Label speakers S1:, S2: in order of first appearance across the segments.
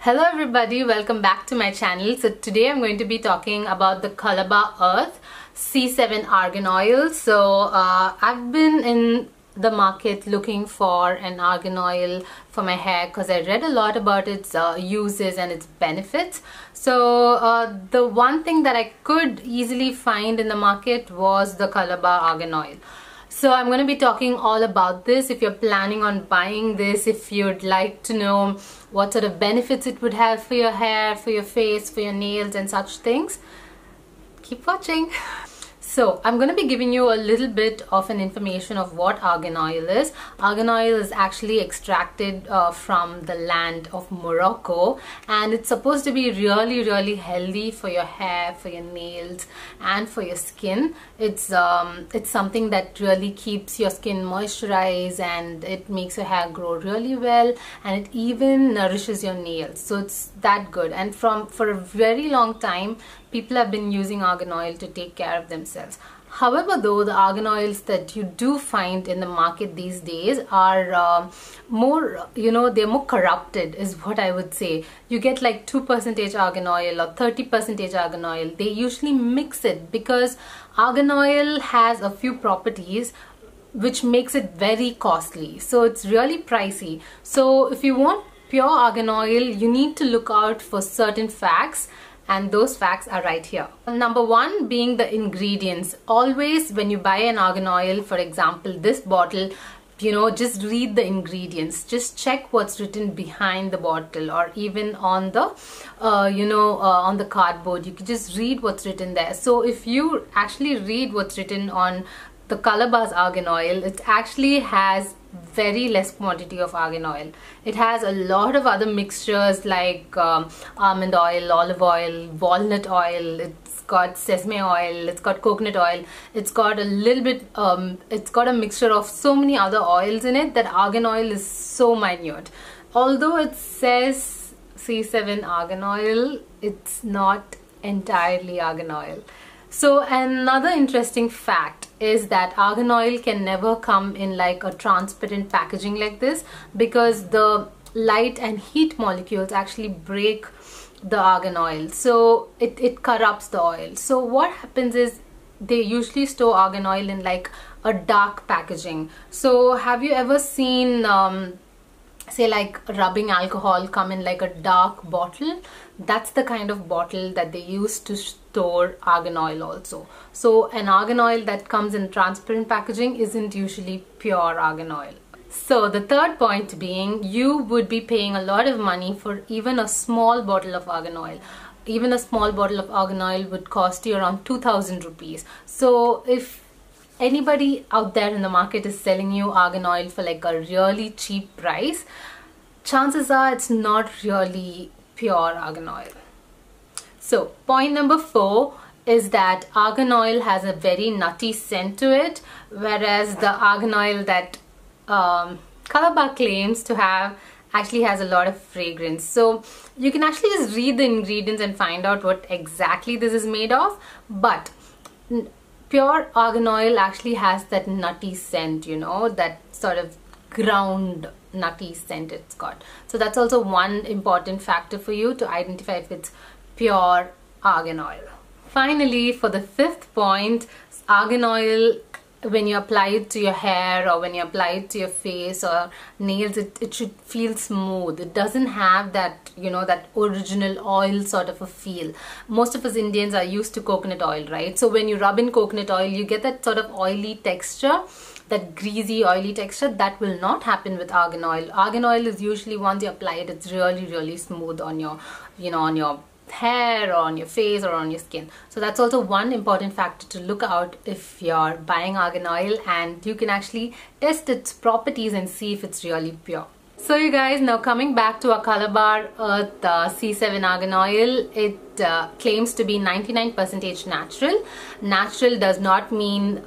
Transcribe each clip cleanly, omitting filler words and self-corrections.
S1: Hello everybody, welcome back to my channel. So today I'm going to be talking about the Colorbar Earth C7 Argan Oil. So I've been in the market looking for an argan oil for my hair because I read a lot about its uses and its benefits. So the one thing that I could easily find in the market was the Colorbar Argan Oil. So I'm going to be talking all about this. If you're planning on buying this, if you'd like to know what sort of benefits it would have for your hair, for your face, for your nails and such things, keep watching. So I'm going to be giving you a little bit of an information of what argan oil is. Argan oil is actually extracted from the land of Morocco, and it's supposed to be really healthy for your hair, for your nails and for your skin. It's something that really keeps your skin moisturized, and it makes your hair grow really well, and it even nourishes your nails. So it's that good, and for a very long time people have been using argan oil to take care of themselves. However, though, the argan oils that you do find in the market these days are more, they're more corrupted is what I would say. You get like 2% argan oil or 30% argan oil. They usually mix it because argan oil has a few properties which makes it very costly. So it's really pricey. So if you want pure argan oil, you need to look out for certain facts. And those facts are right here. Number one being the ingredients. Always when you buy an argan oil, for example this bottle, just read the ingredients. Just check what's written behind the bottle, or even on the on the cardboard. You can just read what's written there. So if you actually read what's written on the Colorbar's argan oil, it actually has very less quantity of argan oil. It has a lot of other mixtures like almond oil, olive oil, walnut oil, it's got sesame oil, it's got coconut oil, it's got a little bit it's got a mixture of so many other oils in it that argan oil is so minute. Although it says C7 argan oil, it's not entirely argan oil. So another interesting fact is that argan oil can never come in like a transparent packaging like this, because the light and heat molecules actually break the argan oil, so it corrupts the oil. So what happens is they usually store argan oil in like a dark packaging. So have you ever seen say like rubbing alcohol come in like a dark bottle? That's the kind of bottle that they use to store argan oil also. So an argan oil that comes in transparent packaging isn't usually pure argan oil. So the third point being, you would be paying a lot of money for even a small bottle of argan oil. Even a small bottle of argan oil would cost you around 2,000 rupees. So if anybody out there in the market is selling you argan oil for like a really cheap price, chances are it's not really pure argan oil. So point number 4 is that argan oil has a very nutty scent to it, whereas the argan oil that Colorbar claims to have actually has a lot of fragrance. So you can actually just read the ingredients and find out what exactly this is made of, but pure argan oil actually has that nutty scent, that sort of ground nutty scent it's got. So that's also one important factor for you to identify if it's pure argan oil. Finally, for the 5th point, argan oil, when you apply it to your hair or when you apply it to your face or nails, it should feel smooth. It doesn't have that, that original oil sort of a feel. Most of us Indians are used to coconut oil, right? So when you rub in coconut oil, you get that sort of oily texture, that greasy oily texture. That will not happen with argan oil. Argan oil is usually, once you apply it, it's really smooth on your, on your hair or on your face or on your skin. So that's also one important factor to look out if you're buying argan oil, and you can actually test its properties and see if it's really pure. So you guys, now coming back to our Colorbar Earth C7 argan oil, it claims to be 99% natural. Natural does not mean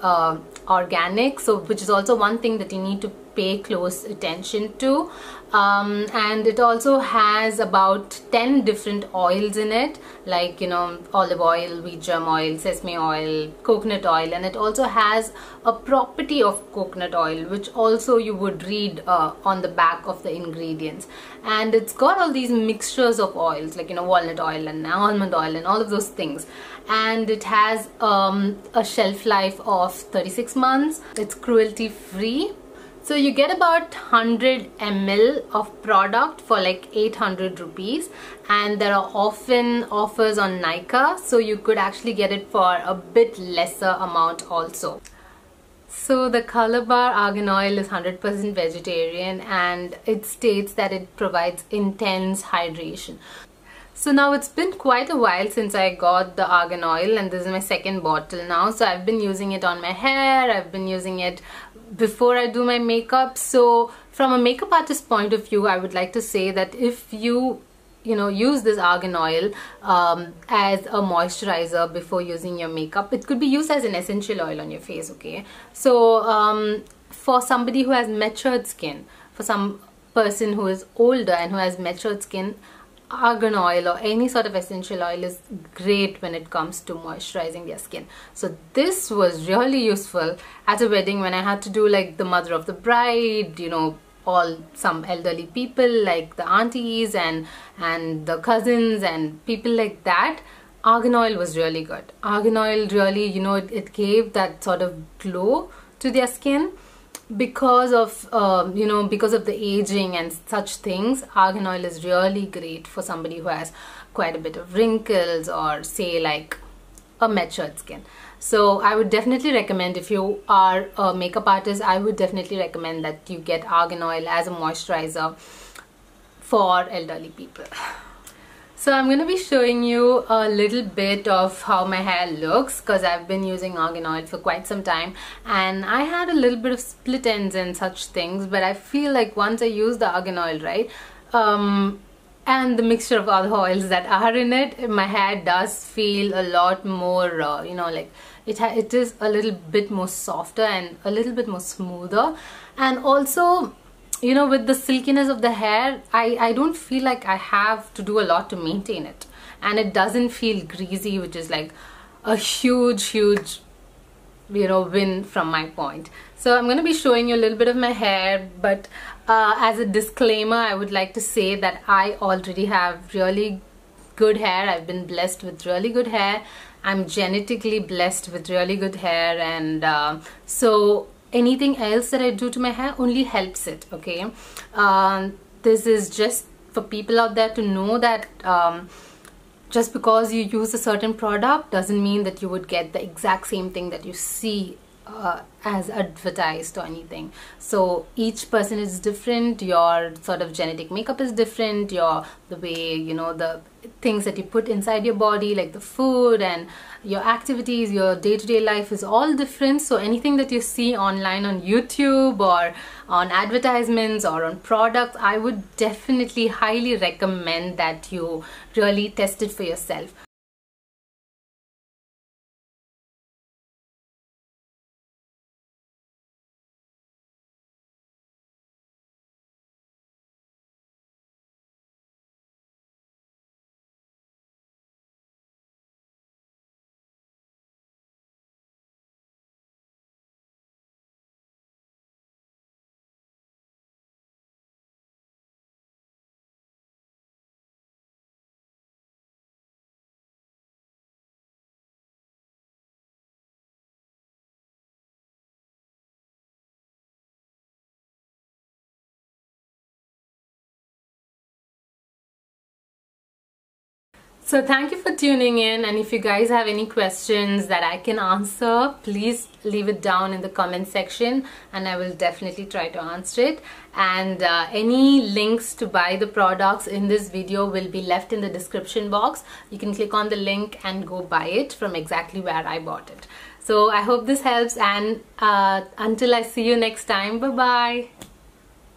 S1: organic, so which is also one thing that you need to pay close attention to. and it also has about 10 different oils in it, like, you know, olive oil, wheat germ oil, sesame oil, coconut oil, and it also has a property of coconut oil, which also you would read on the back of the ingredients. And it's got all these mixtures of oils, like, you know, walnut oil and almond oil and all of those things. And it has a shelf life of 36 months. It's cruelty free. So you get about 100 ml of product for like 800 rupees, and there are often offers on Nykaa, so you could actually get it for a bit lesser amount also. So the Colorbar Argan Oil is 100% vegetarian, and it states that it provides intense hydration. So now it's been quite a while since I got the Argan Oil, and this is my second bottle now. So I've been using it on my hair, I've been using it before I do my makeup. So from a makeup artist point of view, I would like to say that if you use this Argan Oil as a moisturizer before using your makeup, it could be used as an essential oil on your face, okay? So for somebody who has matured skin, for some person who is older and who has matured skin, Argan oil or any sort of essential oil is great when it comes to moisturizing their skin. So this was really useful at a wedding when I had to do like the mother of the bride, you know, some elderly people like the aunties and the cousins and people like that. Argan oil was really good. Argan oil really, you know, it gave that sort of glow to their skin. Because of because of the aging and such things, Argan oil is really great for somebody who has quite a bit of wrinkles or say like a matured skin. So I would definitely recommend, if you are a makeup artist, I would definitely recommend that you get Argan oil as a moisturizer for elderly people. So I'm going to be showing you a little bit of how my hair looks, because I've been using Argan oil for quite some time and I had a little bit of split ends and such things, but I feel like once I use the Argan oil, right, and the mixture of other oils that are in it, my hair does feel a lot more, like it is a little bit more softer and a little bit more smoother. And also, you know, with the silkiness of the hair, I don't feel like I have to do a lot to maintain it, and it doesn't feel greasy, which is like a huge win from my point. So I'm going to be showing you a little bit of my hair, but as a disclaimer, I would like to say that I already have really good hair. I've been blessed with really good hair. I'm genetically blessed with really good hair, and so anything else that I do to my hair only helps it, okay? This is just for people out there to know that just because you use a certain product doesn't mean that you would get the exact same thing that you see as advertised or anything. So each person is different, your sort of genetic makeup is different, the way, you know, the things that you put inside your body, like the food and your activities, your day-to-day life is all different. So anything that you see online on YouTube or on advertisements or on products, I would definitely highly recommend that you really test it for yourself. So thank you for tuning in, and if you guys have any questions that I can answer, please leave it down in the comment section and I will definitely try to answer it. And any links to buy the products in this video will be left in the description box. You can click on the link and go buy it from exactly where I bought it. So I hope this helps, and until I see you next time, bye bye.